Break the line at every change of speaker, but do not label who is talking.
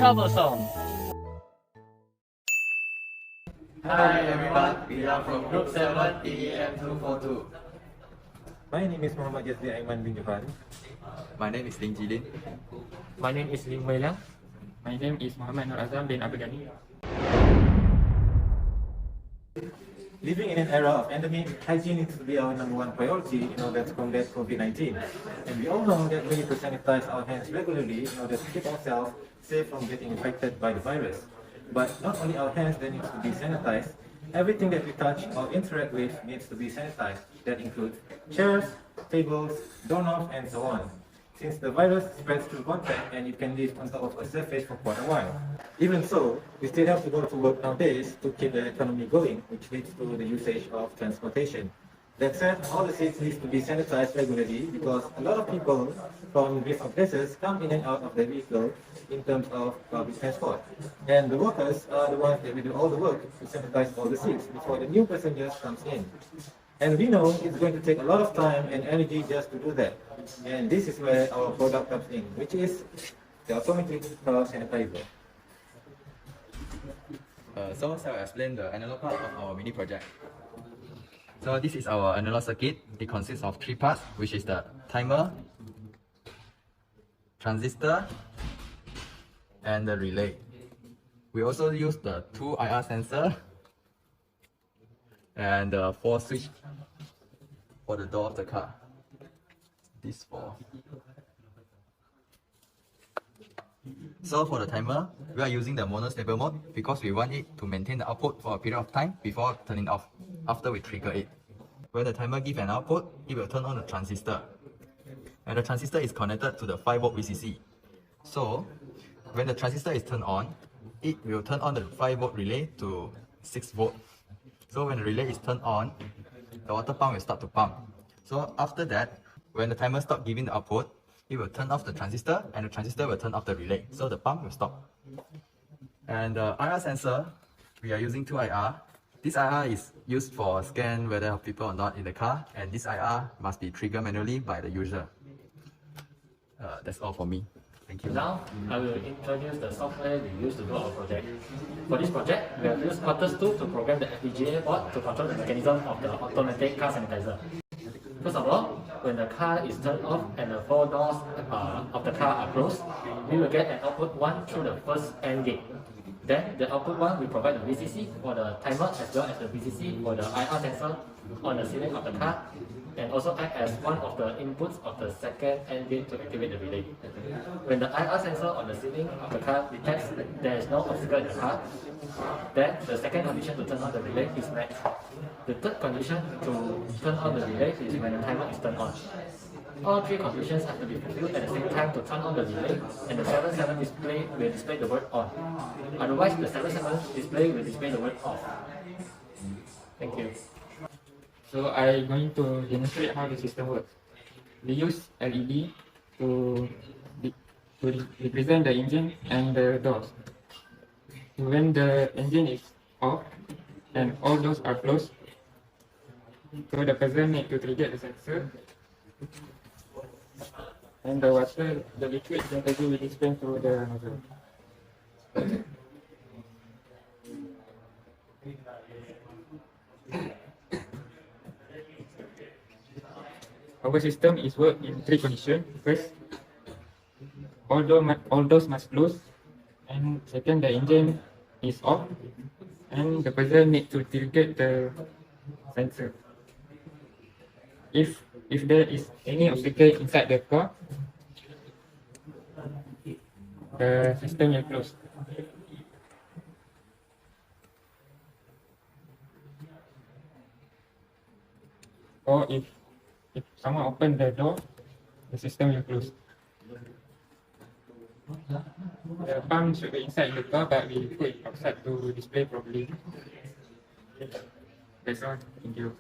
troublesome.
Hi everyone, we are from Group 7 EEM 242.
My name is Muhammad Yazdi Aiman bin Johan.
My name is Ling Jilin.
My name is Lim Wei Liang. My name is Muhammad Nur Azam bin Abdul Ghani.
Living in an era of endemic, hygiene needs to be our #1 priority in order to combat COVID-19. And we all know that we need to sanitize our hands regularly in order to keep ourselves safe from getting infected by the virus. But not only our hands that needs to be sanitized, everything that we touch or interact with needs to be sanitized. That includes chairs, tables, doorknobs, and so on. Since the virus spreads through contact and it can live on top of a surface for quite a while. Even so, we still have to go to work nowadays to keep the economy going, which leads to the usage of transportation. That said, all the seats need to be sanitized regularly because a lot of people from different places come in and out of the vehicle in terms of public transport. And the workers are the ones that will do all the work to sanitize all the seats before the new passengers comes in. And we know it's going to take a lot of time and energy just to do that. And this is where our product comes in, which is the automatic car sanitizer.
So I will explain the analog part of our mini project. So this is our analog circuit. It consists of 3 parts, which is the timer, transistor, and the relay. We also use the 2 IR sensor and the 4 switch for the door of the car. These 4. So for the timer, we are using the monostable mode because we want it to maintain the output for a period of time before turning off after we trigger it. When the timer gives an output, it will turn on the transistor. And the transistor is connected to the 5V VCC. So when the transistor is turned on, it will turn on the 5V relay to 6V. So when the relay is turned on, the water pump will start to pump. So after that, when the timer stops giving the output, it will turn off the transistor and the transistor will turn off the relay. So the pump will stop. And the IR sensor, we are using 2 IR. This IR is used for scan whether people are not in the car, and this IR must be triggered manually by the user. That's all for me. Thank you.
Now, I will introduce the software we use to do our project. For this project, we have used Quarters2 to program the FPGA board to control the mechanism of the automatic car sanitizer. First of all, when the car is turned off and the 4 doors of the car are closed, we will get an output 1 through the first AND gate. Then the output 1 will provide the VCC for the timer as well as the VCC for the IR sensor on the ceiling of the car, and also act as one of the inputs of the second AND gate to activate the relay. When the IR sensor on the ceiling of the car detects that there is no obstacle in the car, then the second condition to turn on the relay is met. The third condition to turn on the relay is when the timer is turned on. All 3 conditions have to be fulfilled at the same time to turn on the relay, and the 77 display will display the word on. Otherwise, the 77 display will display the word off. Thank you.
So I'm going to demonstrate how the system works. We use LED to represent the engine and the doors. When the engine is off and all doors are closed, so the person need to trigger the sensor, and the water, the liquid temperature will dispense through the nozzle. Our system is work in 3 conditions. First, all doors must close, and second, the engine is off, and the person need to trigger the sensor. If there is any obstacle inside the car, the system will close. Or if someone open the door, the system will close. The pump should be inside the car, but we put it outside to display properly. That's all. Thank you.